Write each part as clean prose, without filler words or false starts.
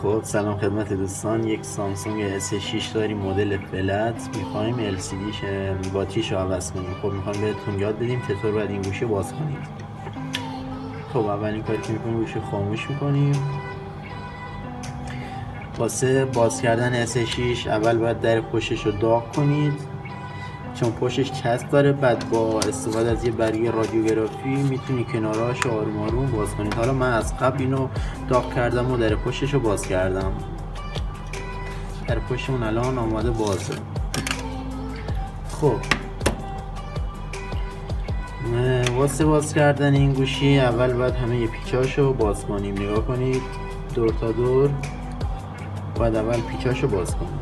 خب سلام خدمت دوستان. یک سامسونگ S6 داریم مدل فلت، میخوایم LCD باتریشو عوض کنیم. خب میخوایم بهتون یاد بدیم چطور باید این گوشی باز کنید. خب اولین کاری که میکنیم گوشی خاموش میکنیم. واسه باز کردن S6 اول باید در پشتش رو داغ کنید چون پشتش چسب داره. بعد با استفاده از یه برگه رادیوگرافی میتونی کناراش آروم آروم باز کنید. حالا من از قبل اینو داغ کردم و در پشتش رو باز کردم. در پشتمون الان آماده بازه. خب واسه باز کردن این گوشی اول باید همه پیچاشو باز کنیم. نگاه کنید دور تا دور باید اول پیچاشو باز کنیم.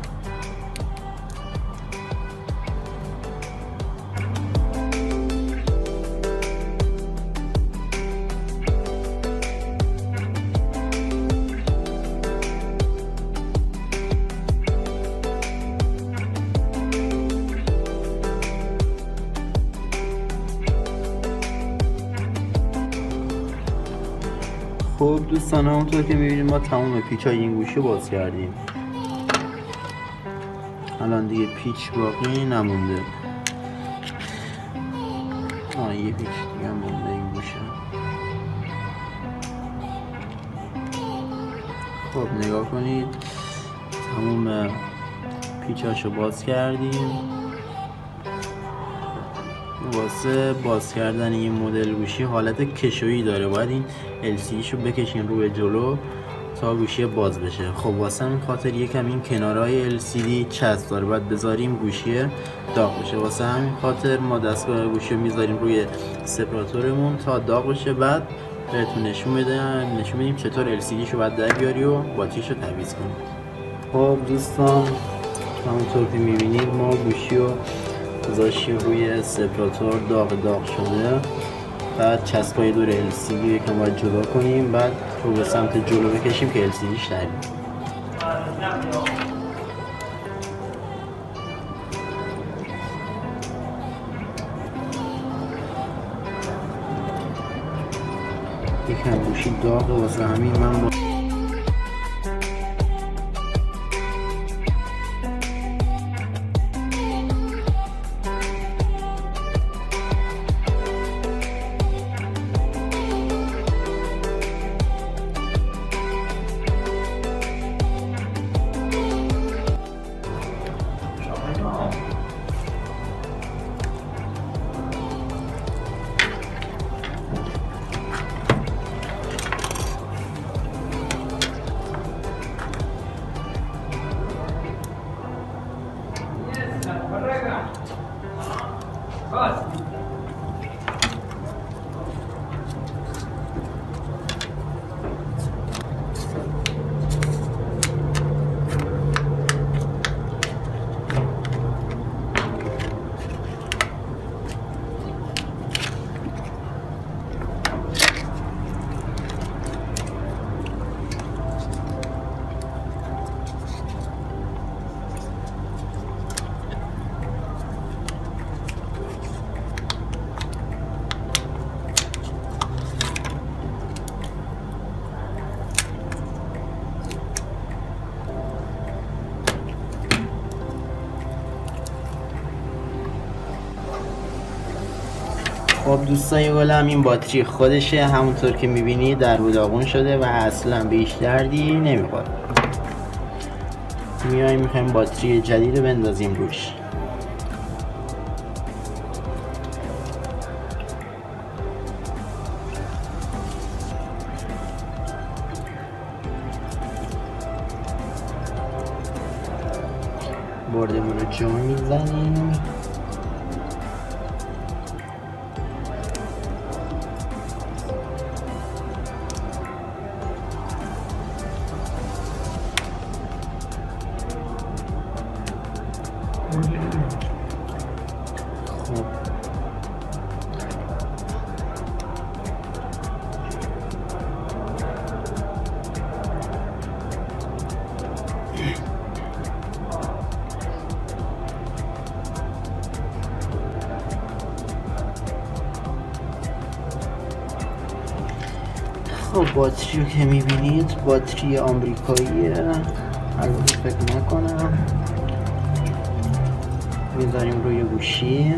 خب دوستان همونطور که میبینید ما تمام پیچای این گوشی باز کردیم. الان دیگه پیچ باقی نمونده. یه پیچ دیگه مونده این گوشه. خب نگاه کنید تمام پیچاشو باز کردیم. واسه باز کردن این مدل گوشی حالت کشویی داره، باید این LCD شو بکشین رو به جلو تا گوشی باز بشه. خب واسه همین خاطر یکم این کنارهای LCD چسب داره، باید بذاریم گوشی داغ بشه. واسه همین خاطر ما دستگاه گوشی رو میذاریم روی سپراتورمون تا داغ بشه. بعد بهتون نشون میدیم چطور LCD شو باید در بیاری و باتریشو تعویض کنیم. خب دوستان همونطور که میبینید ما گوشی رو گذاشتیم روی سپراتور، داغ شده. بعد چسبای دور LCD یکم باید جدا کنیم، بعد رو به سمت جلو بکشیم که LCDش در بیاد. یکم گوشی داغه واسه همین من خب دوستان گلم این باتری خودشه، همونطور که میبینید در رو داغون شده و اصلا به هیچ دردی نمیخوره. میخوایم باتری جدید رو بندازیم روش. بردمون رو جا میزنیم. خب باتری رو که میبینید باتری آمریکاییه، البته فکر نکنم. میذاریم روی گوشی.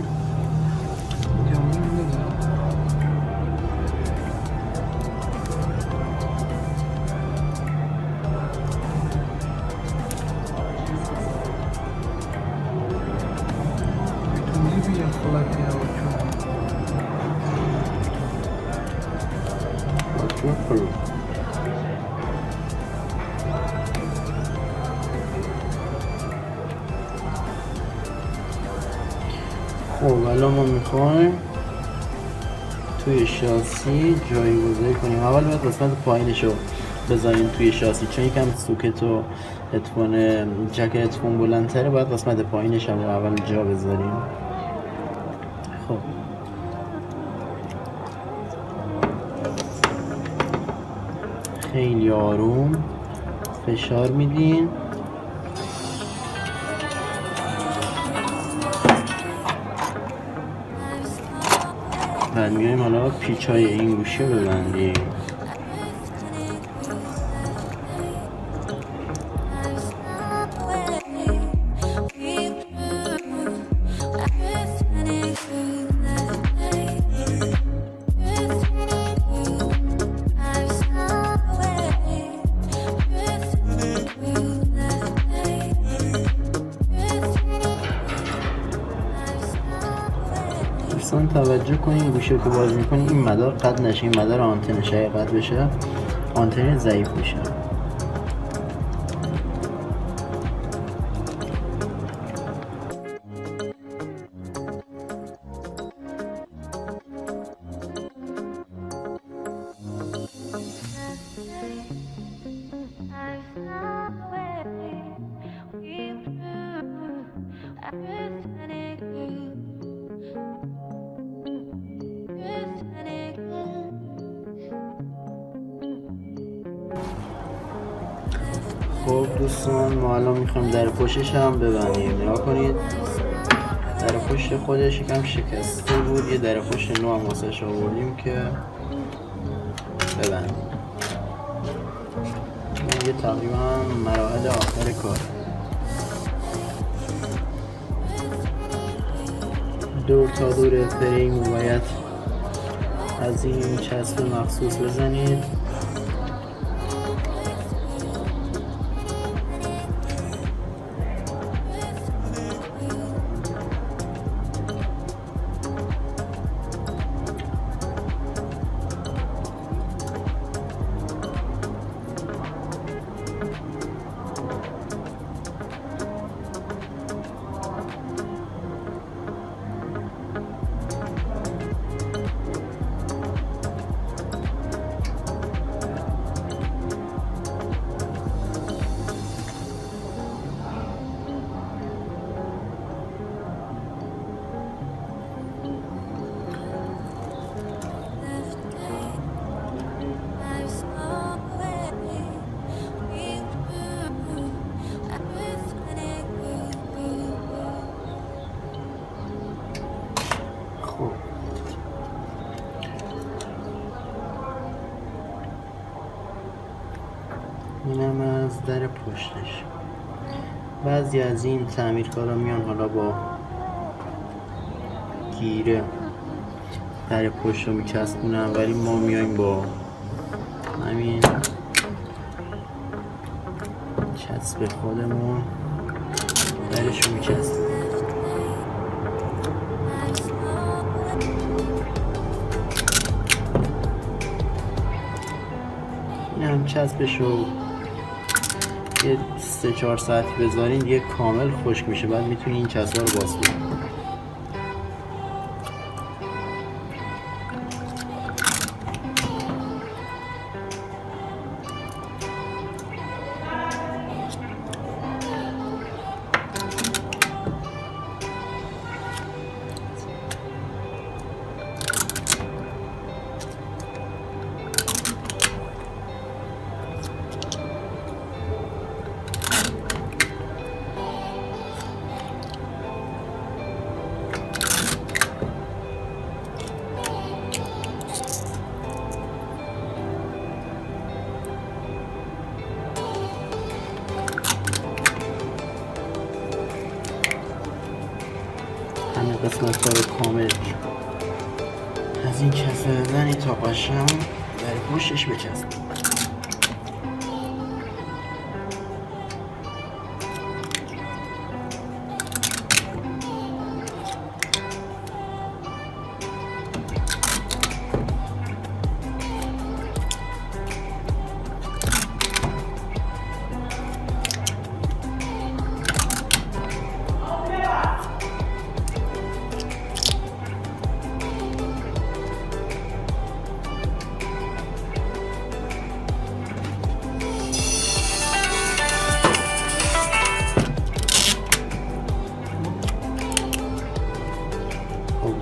خب الان ما میخوایم توی شاسی جایگذاری کنیم. اول باید قسمت پایینش رو بذاریم توی شاسی، چون یکم سوکت و جک هدفون بلندتره، باید قسمت پایینش هم اول جا بذاریم. خب خیلی آروم فشار میدین. بعد میایم حالا پیچ های این گوشی رو ببندیم. دوستان توجه کنین گوشی رو که باز میکنین این مدار قطع نشه، این مدار آنتنش اگه قطع بشه آنتن ضعیف میشه. خب دوستان ما الان میخوایم در پشتش هم ببندیم. نگاه کنید در پشت خودش یکم شکسته بود، یه در پشت نو هم واسش آوردیم که ببندیم. یه تقریبا مراحل آخر کار. دور تا دور فریم باید از این چسب مخصوص بزنید. اینم از در پشتش. بعضی از این تعمیرکارا میان حالا با گیره در پشت رو میچسبونن، ولی ما میایم با همین چسب خودمون درش رو میچسبونیم. این هم چسبش رو یه 3-4 ساعت بذارین یه کامل خشک میشه، بعد میتونی این چسبا رو باز کنید. قسمت رو کامل از این کسر زنی تا قشنگ در پشتش بچسب.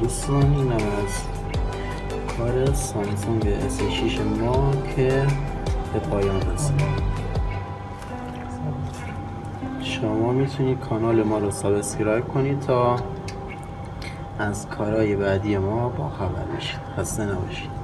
دوستان این از کار سامسونگ S6 ما که به پایان رسید. شما میتونید کانال ما رو سابسکرایب کنید تا از کارهای بعدی ما با خبر بشید. خسته نباشید.